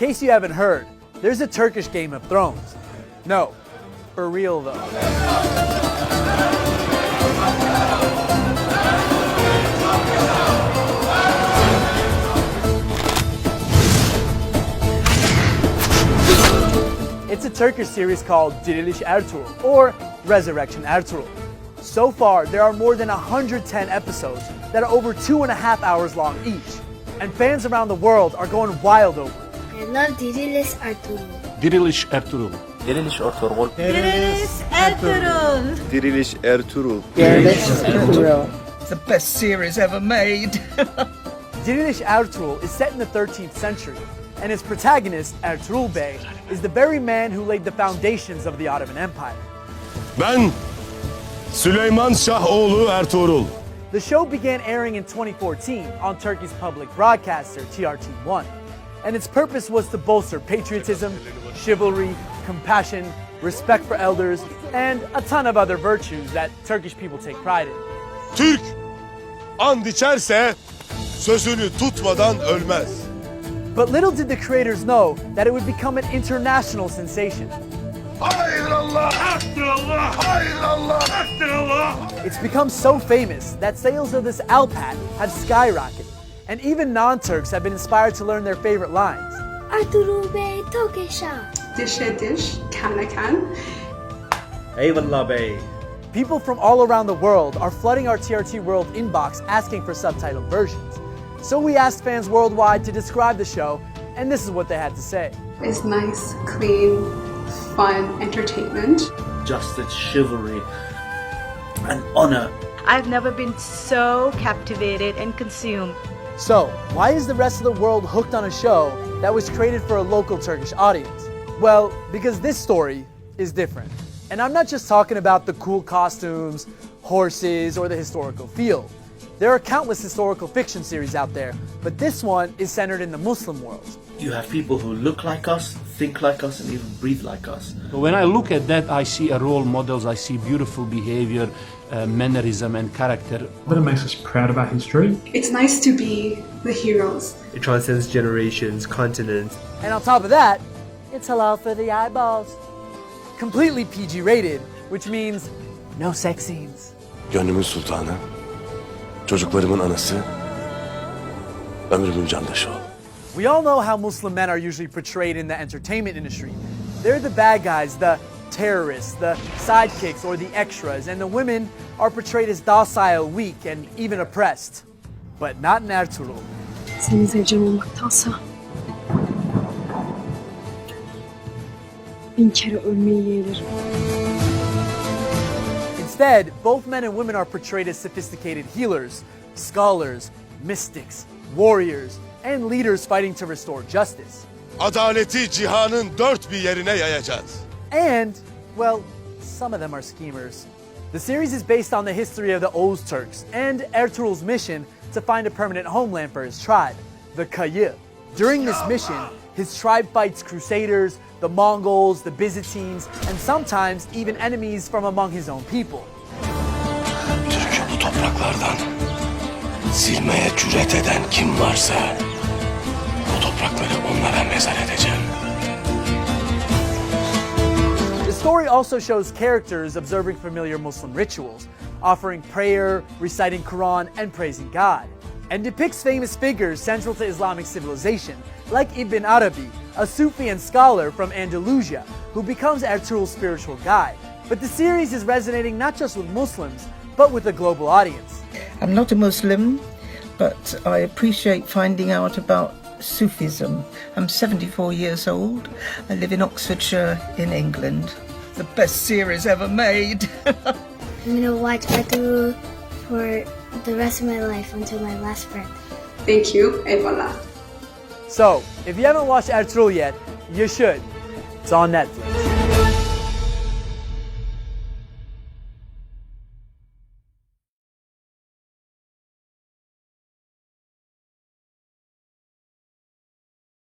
case you haven't heard, there's a Turkish Game of Thrones. No, for real though. It's a Turkish series called Diriliş Ertugrul, or Resurrection Ertuğrul. So far, there are more than 110 episodes that are over 2.5 hours long each, and fans around the world are going wild over it. I love Dirilis Ertugrul. Diriliş Ertugrul. Diriliş Ertugrul. Dirilis Ertugrul. Diriliş Ertugrul. Diriliş Ertugrul. It's the best series ever made. Diriliş Ertuğrul is set in the 13th century, and its protagonist, Ertuğrul Bey, is the very man who laid the foundations of the Ottoman Empire. Ben Süleyman Şahoğlu Ertuğrul. The show began airing in 2014 on Turkey's public broadcaster, TRT1, and its purpose was to bolster patriotism, chivalry, compassion, respect for elders, and a ton of other virtues that Turkish people take pride in. Türk and içerse sözünü tutmadan ölmez. But little did the creators know that it would become an international sensation. It's become so famous that sales of this Alpat have skyrocketed, and even non-Turks have been inspired to learn their favorite lines. Ertuğrul Bey Turkish'a. Dişe diş, kana kan. Eyvallah bey. People from all around the world are flooding our TRT World inbox asking for subtitled versions. So we asked fans worldwide to describe the show, and this is what they had to say. It's nice, clean, fun entertainment. Justice, chivalry, and honor. I've never been so captivated and consumed. So, why is the rest of the world hooked on a show that was created for a local Turkish audience? Well, because this story is different. And I'm not just talking about the cool costumes, horses, or the historical feel. There are countless historical fiction series out there, but this one is centered in the Muslim world. You have people who look like us, think like us, and even breathe like us. When I look at that, I see a role models, I see beautiful behavior, mannerism and character. That makes us proud of our history. It's nice to be the heroes. It transcends generations, continents. And on top of that, it's halal for the eyeballs. Completely PG rated, which means no sex scenes. Gönlümün sultanı, çocuklarımın anası, ömrümün candaşı o. We all know how Muslim men are usually portrayed in the entertainment industry. They're the bad guys, the terrorists, the sidekicks, or the extras, and the women are portrayed as docile, weak, and even oppressed. But not in Ertuğrul. Senin zevcen olmaktansa bin kere ölmeyi yeğlerim. Instead, both men and women are portrayed as sophisticated healers, scholars, mystics, warriors, and leaders fighting to restore justice. Adaleti cihanın dört bir yerine yayacağız. And, well, some of them are schemers. The series is based on the history of the Oğuz Turks and Ertuğrul's mission to find a permanent homeland for his tribe, the Kayı. During this mission, his tribe fights crusaders, the Mongols, the Byzantines, and sometimes even enemies from among his own people. Türk'ü bu topraklardan silmeye cüret eden kim varsa bu toprakları onlara mezar edeceğim. The story also shows characters observing familiar Muslim rituals, offering prayer, reciting Quran, and praising God, and depicts famous figures central to Islamic civilization, like Ibn Arabi, a Sufi and scholar from Andalusia, who becomes Ertuğrul's spiritual guide. But the series is resonating not just with Muslims, but with a global audience. I'm not a Muslim, but I appreciate finding out about Sufism. I'm 74 years old. I live in Oxfordshire in England. The best series ever made. I'm gonna watch Ertuğrul for the rest of my life until my last breath. Thank you, eyvallah. So, if you haven't watched Ertuğrul yet, you should. It's on Netflix.